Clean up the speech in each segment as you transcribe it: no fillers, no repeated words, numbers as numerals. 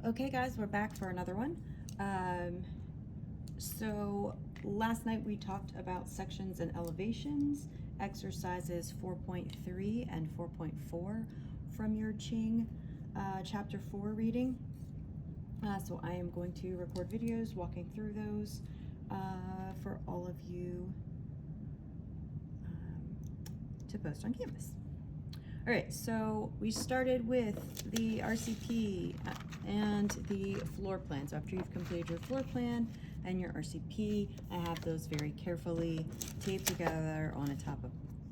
Okay guys, we're back for another one. So last night we talked about sections and elevations, exercises 4.3 and 4.4 from your Ching chapter 4 reading. So I am going to record videos walking through those for all of you to post on Canvas. All right, so we started with the RCP and the floor plan. So after you've completed your floor plan and your RCP, I have those very carefully taped together on a top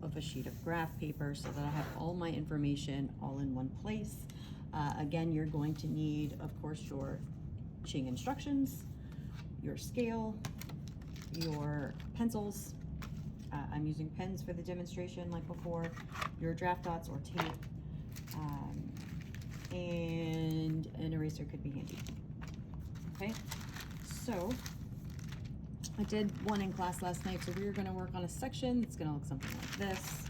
of a sheet of graph paper so that I have all my information all in one place. Again, you're going to need, of course, your Ching instructions, your scale, your pencils. I'm using pens for the demonstration like before, your draft dots or tape, and an eraser could be handy. Okay, so I did one in class last night, so we're going to work on a section that's going to look something like this,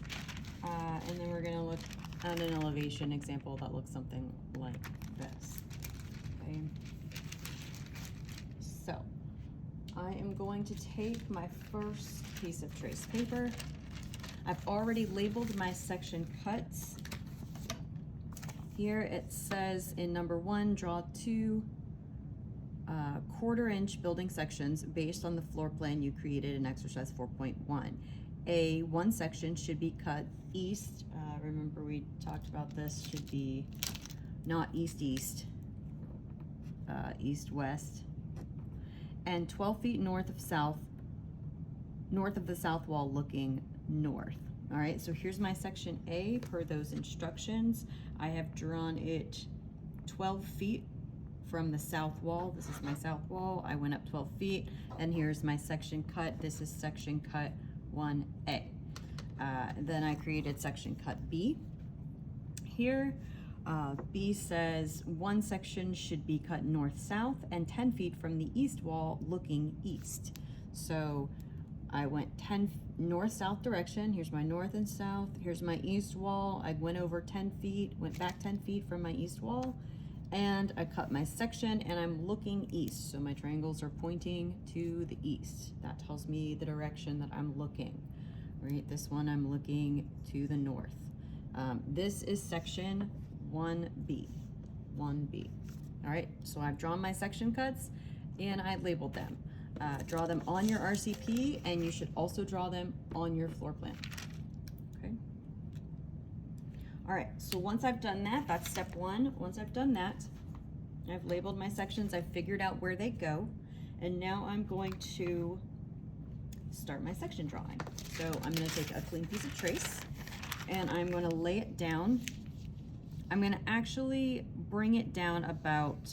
and then we're going to look at an elevation example that looks something like this. Okay, so I am going to take my first piece of trace paper. I've already labeled my section cuts. Here it says in number 1, draw 2 1/4-inch building sections based on the floor plan you created in exercise 4.1. One section should be cut east. Remember we talked about this, should be not east-east, east-west. And 12 feet north of the south wall looking north. All right, so here's my section A per those instructions. I have drawn it 12 feet from the south wall. This is my south wall. I went up 12 feet, and here's my section cut. This is section cut 1A. Then I created section cut B. Here, B says one section should be cut north-south and 10 feet from the east wall looking east. So I went 10 north-south direction. Here's my north and south. Here's my east wall. I went over 10 feet, went back 10 feet from my east wall, and I cut my section, and I'm looking east. So my triangles are pointing to the east. That tells me the direction that I'm looking. Right, this one I'm looking to the north. This is section 1B. 1B. All right, so I've drawn my section cuts and I labeled them. Draw them on your RCP, and you should also draw them on your floor plan. Okay. All right, so once I've done that, that's step 1. Once I've done that, I've labeled my sections, I've figured out where they go, and now I'm going to start my section drawing. So I'm going to take a clean piece of trace and I'm going to lay it down. I'm going to actually bring it down about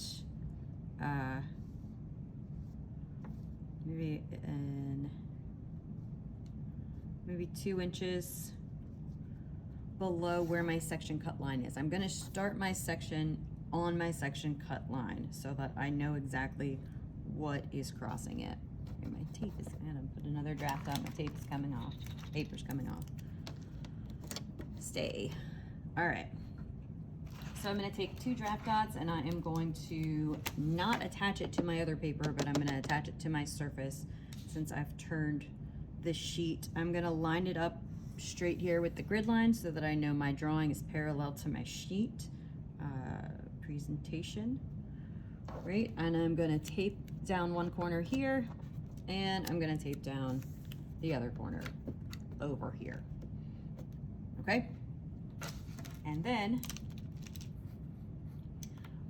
maybe 2 inches below where my section cut line is. I'm going to start my section on my section cut line so that I know exactly what is crossing it. Okay, my tape is, I'm going to put another draft on. My tape is coming off. Paper's coming off. Stay. All right. So I'm going to take 2 draft dots, and I am going to not attach it to my other paper, but I'm going to attach it to my surface since I've turned the sheet. I'm going to line it up straight here with the grid line so that I know my drawing is parallel to my sheet presentation. Right, and I'm going to tape down one corner here, and I'm going to tape down the other corner over here. Okay, and then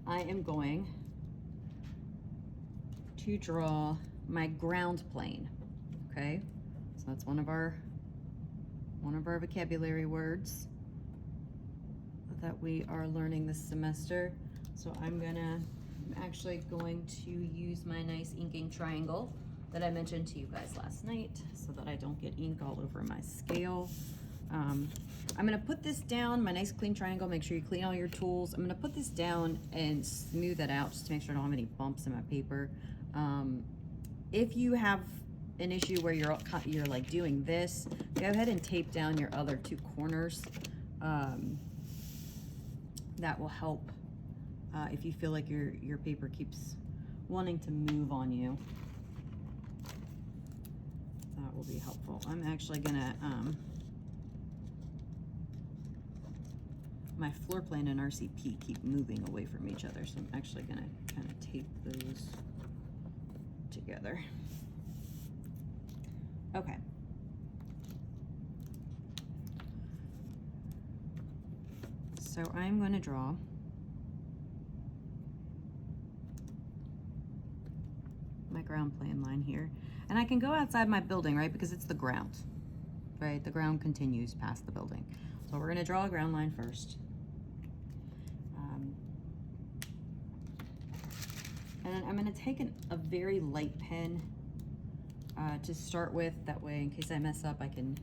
I am going to draw my ground plane. Okay, so that's one of our vocabulary words that we are learning this semester. So I'm actually going to use my nice inking triangle that I mentioned to you guys last night so that I don't get ink all over my scale. I'm going to put this down, my nice clean triangle. Make sure you clean all your tools. I'm going to put this down and smooth it out just to make sure I don't have any bumps in my paper. If you have an issue where you're like doing this, go ahead and tape down your other 2 corners. That will help if you feel like your paper keeps wanting to move on you. That will be helpful. I'm actually gonna, my floor plan and RCP keep moving away from each other, so I'm actually gonna kind of tape those together. Okay. So I'm going to draw my ground plan line here. And I can go outside my building, right? Because it's the ground, right? The ground continues past the building. So we're going to draw a ground line first. And then I'm going to take a very light pen to start with. That way, in case I mess up, I can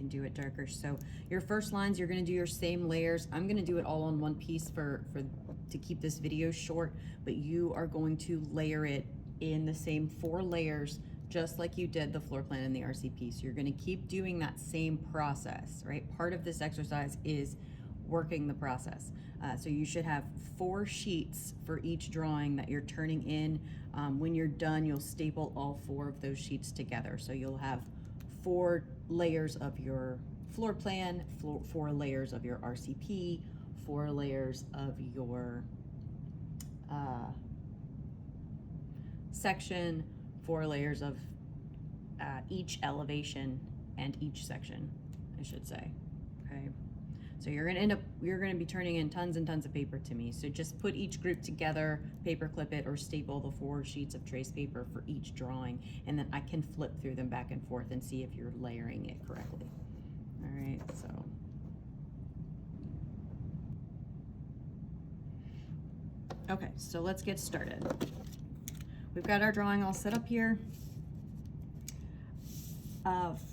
do it darker. So your first lines, you're going to do your same layers. I'm going to do it all on one piece to keep this video short, but you are going to layer it in the same 4 layers, just like you did the floor plan and the RCP. So you're going to keep doing that same process, right? Part of this exercise is working the process. So you should have 4 sheets for each drawing that you're turning in. When you're done, you'll staple all 4 of those sheets together. So you'll have 4 layers of your floor plan, 4 layers of your RCP, 4 layers of your section, 4 layers of each elevation and each section, I should say. Okay. So you're gonna be turning in tons and tons of paper to me. So just put each group together, paper clip it, or staple the 4 sheets of trace paper for each drawing, and then I can flip through them back and forth and see if you're layering it correctly. All right, so. Okay, so let's get started. We've got our drawing all set up here.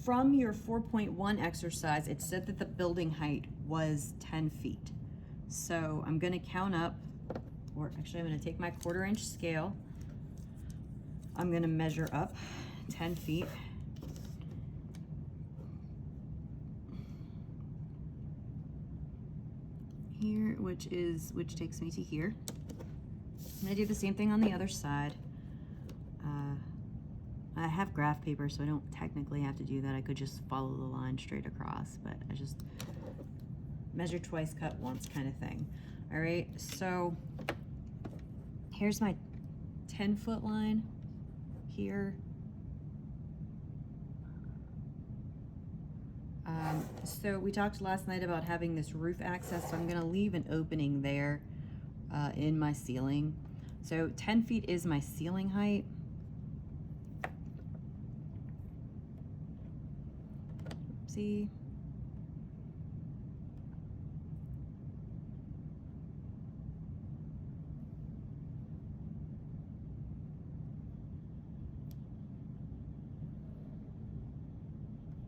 From your 4.1 exercise, it said that the building height was 10 feet. So I'm gonna count up, or actually I'm gonna take my 1/4 inch scale. I'm gonna measure up 10 feet. Here, which takes me to here. I'm gonna do the same thing on the other side. I have graph paper, so I don't technically have to do that. I could just follow the line straight across, but I just measure twice, cut once kind of thing. All right, so here's my 10-foot line here. So we talked last night about having this roof access, so I'm gonna leave an opening there in my ceiling. So 10 feet is my ceiling height. See?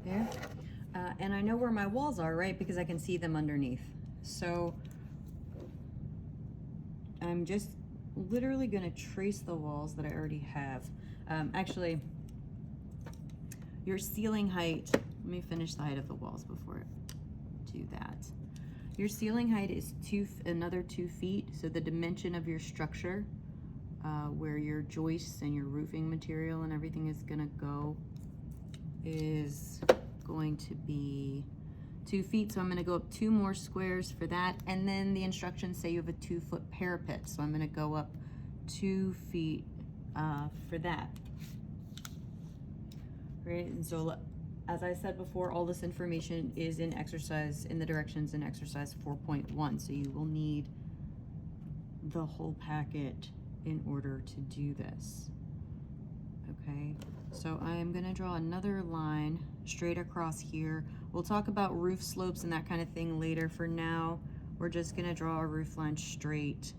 There. And I know where my walls are, right? Because I can see them underneath. So I'm just literally gonna trace the walls that I already have. Actually, your ceiling height, let me finish the height of the walls before I do that. Your ceiling height is another 2 feet. So the dimension of your structure, where your joists and your roofing material and everything is gonna go, is going to be 2 feet. So I'm gonna go up 2 more squares for that. And then the instructions say you have a 2-foot parapet. So I'm gonna go up 2 feet for that. Right, and so as I said before, all this information is in the directions in exercise 4.1. So you will need the whole packet in order to do this. Okay, so I am gonna draw another line straight across here. We'll talk about roof slopes and that kind of thing later. For now, we're just gonna draw a roof line straight.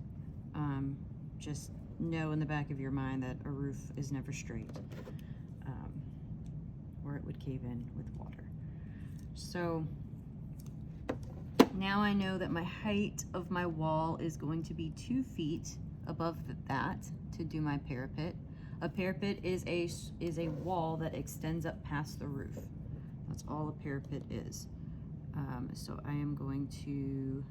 Just know in the back of your mind that a roof is never straight, or it would cave in with water. So now I know that my height of my wall is going to be 2 feet above that to do my parapet. A parapet is a wall that extends up past the roof. That's all a parapet is. So I am going to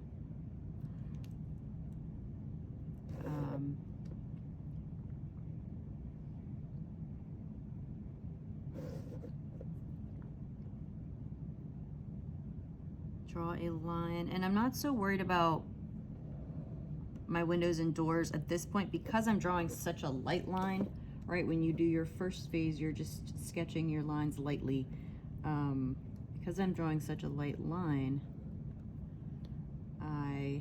draw a line, and I'm not so worried about my windows and doors at this point because I'm drawing such a light line, right? When you do your first phase, you're just sketching your lines lightly. Because I'm drawing such a light line, I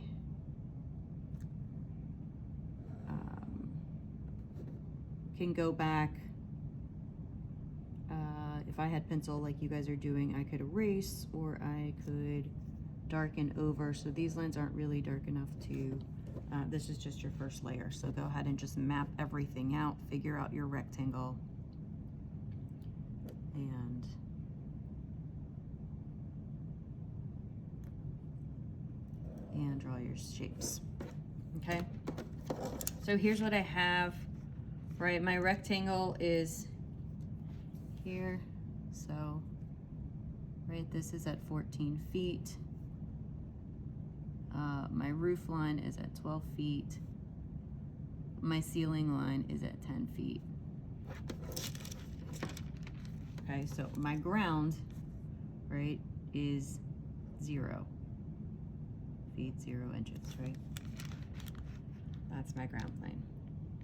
can go back. If I had pencil like you guys are doing, I could erase or I could darken over. So these lines aren't really dark enough to, this is just your first layer. So go ahead and just map everything out, figure out your rectangle, and draw your shapes, okay? So here's what I have, right? My rectangle is here. So, right, this is at 14 feet. My roof line is at 12 feet. My ceiling line is at 10 feet. Okay, so my ground, right, is 0 feet, 0 inches, right? That's my ground plane.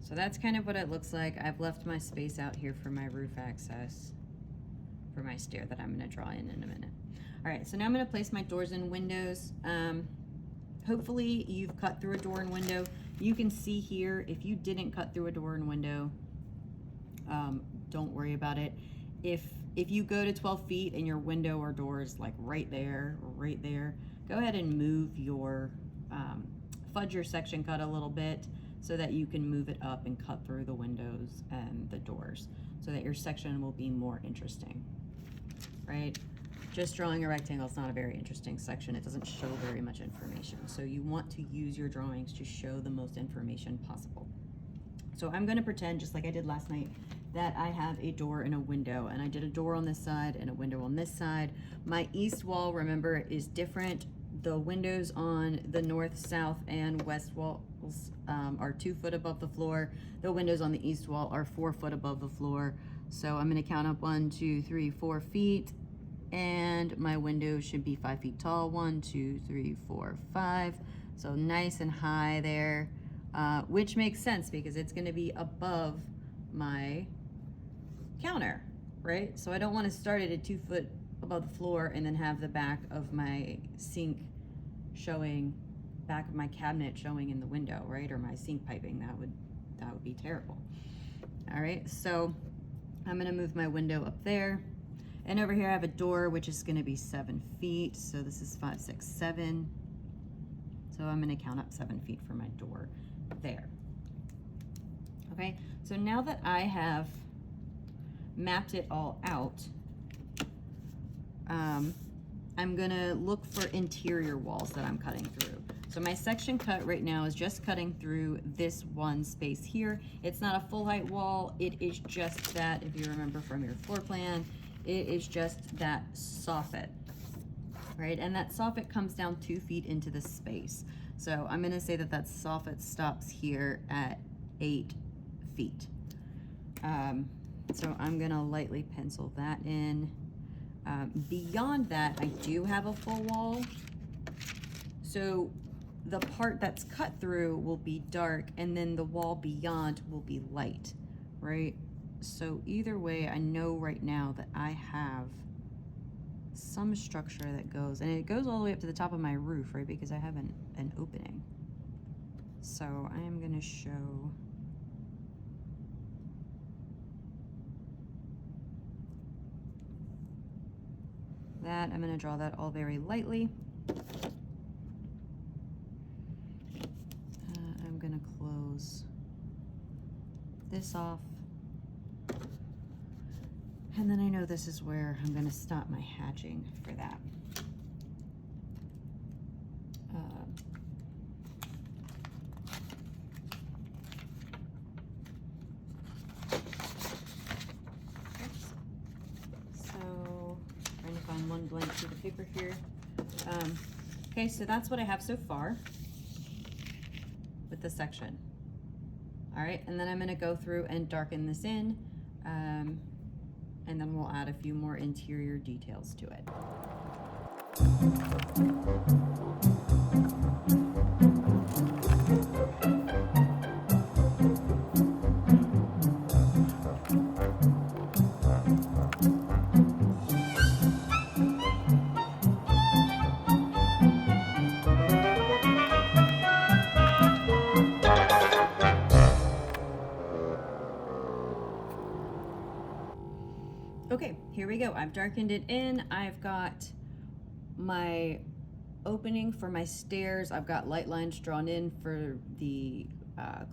So that's kind of what it looks like. I've left my space out here for my roof access, for my stair that I'm gonna draw in a minute. All right, so now I'm gonna place my doors and windows. Hopefully you've cut through a door and window. You can see here, if you didn't cut through a door and window, don't worry about it. If you go to 12 feet and your window or door is like right there, go ahead and move your, fudge your section cut a little bit so that you can move it up and cut through the windows and the doors so that your section will be more interesting, right? Just drawing a rectangle is not a very interesting section. It doesn't show very much information. So you want to use your drawings to show the most information possible. So I'm gonna pretend, just like I did last night, that I have a door and a window, and I did a door on this side and a window on this side. My east wall, remember, is different. The windows on the north, south, and west walls are 2 foot above the floor. The windows on the east wall are 4 foot above the floor. So I'm gonna count up 1, 2, 3, 4 feet, and my window should be 5 feet tall. 1, 2, 3, 4, 5. So nice and high there, which makes sense because it's gonna be above my counter, right? So I don't want to start it at 2 foot above the floor and then have the back of my sink showing, back of my cabinet showing in the window, right? Or my sink piping. That would be terrible. All right, so I'm gonna move my window up there, and over here I have a door which is gonna be 7 feet. So this is 5, 6, 7. So I'm gonna count up 7 feet for my door there. Okay, so now that I have mapped it all out, I'm gonna look for interior walls that I'm cutting through. So my section cut right now is just cutting through this one space here. It's not a full height wall, it is just that, if you remember from your floor plan, it is just that soffit, right? And that soffit comes down 2 feet into the space. So I'm gonna say that that soffit stops here at 8 feet. So I'm gonna lightly pencil that in. Beyond that, I do have a full wall. So the part that's cut through will be dark, and then the wall beyond will be light, right? So either way, I know right now that I have some structure that goes, and it goes all the way up to the top of my roof, right? Because I have an opening. So I am gonna show that. I'm gonna draw that all very lightly. I'm gonna close this off. And then I know this is where I'm gonna stop my hatching for that. So, trying to find one blank sheet of paper here. Okay, so that's what I have so far with this section. All right, and then I'm gonna go through and darken this in, and then we'll add a few more interior details to it. Okay, here we go. I've darkened it in. I've got my opening for my stairs. I've got light lines drawn in for the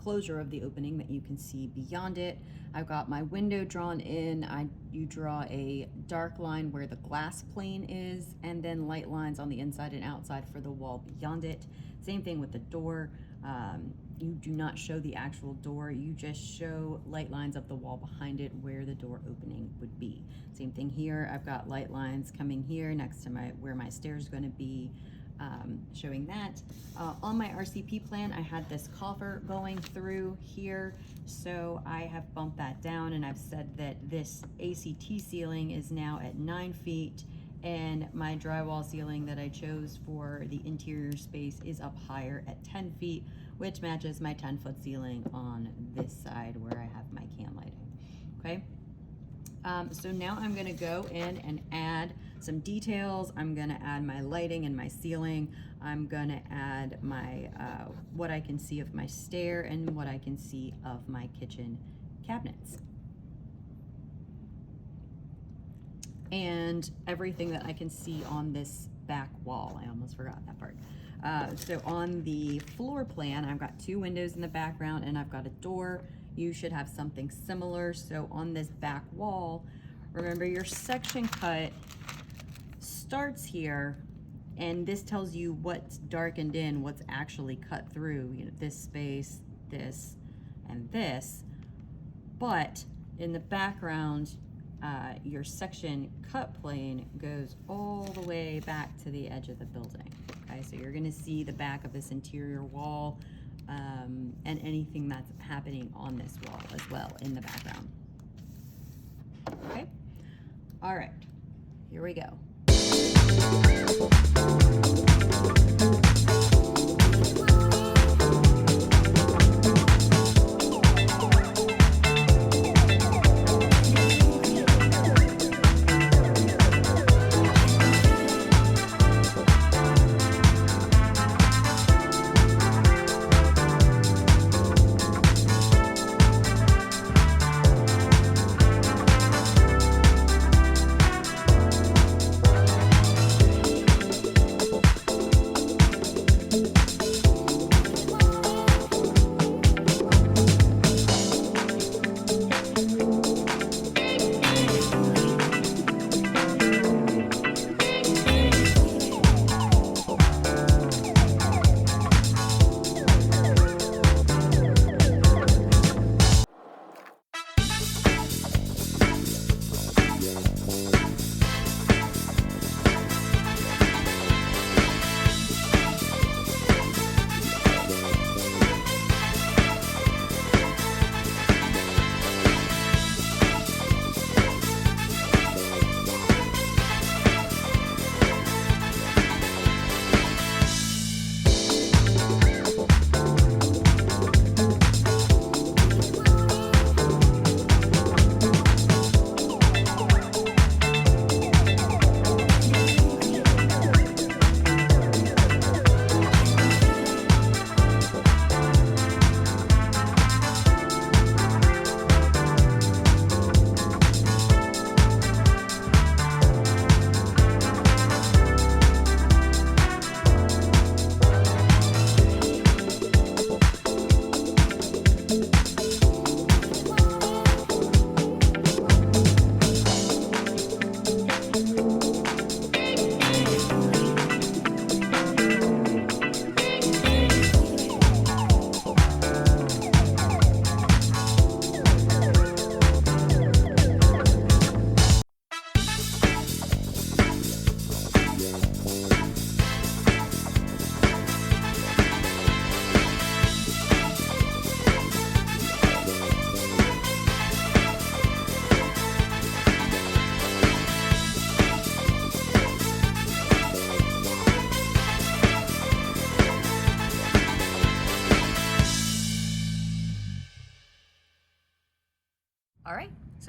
closure of the opening that you can see beyond it. I've got my window drawn in. You draw a dark line where the glass plane is, and then light lines on the inside and outside for the wall beyond it. Same thing with the door. You do not show the actual door, you just show light lines of the wall behind it where the door opening would be. Same thing here, I've got light lines coming here next to where my stairs are going to be, showing that. On my RCP plan, I had this coffer going through here, so I have bumped that down, and I've said that this ACT ceiling is now at 9 feet, and my drywall ceiling that I chose for the interior space is up higher at 10 feet, which matches my 10-foot ceiling on this side where I have my can lighting, okay? So now I'm gonna go in and add some details. I'm gonna add my lighting and my ceiling. I'm gonna add my, what I can see of my stair and what I can see of my kitchen cabinets. And everything that I can see on this back wall. I almost forgot that part. So on the floor plan, I've got 2 windows in the background and I've got a door. You should have something similar. So on this back wall, remember your section cut starts here, and this tells you what's darkened in, what's actually cut through, you know, this space, this, and this. But in the background, your section cut plane goes all the way back to the edge of the building. Okay, so you're gonna see the back of this interior wall and anything that's happening on this wall as well in the background. Okay, all right, here we go.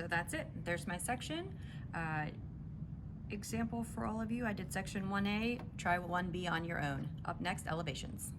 so that's it. There's my section. Example for all of you, I did section 1A, try 1B on your own. Up next, elevations.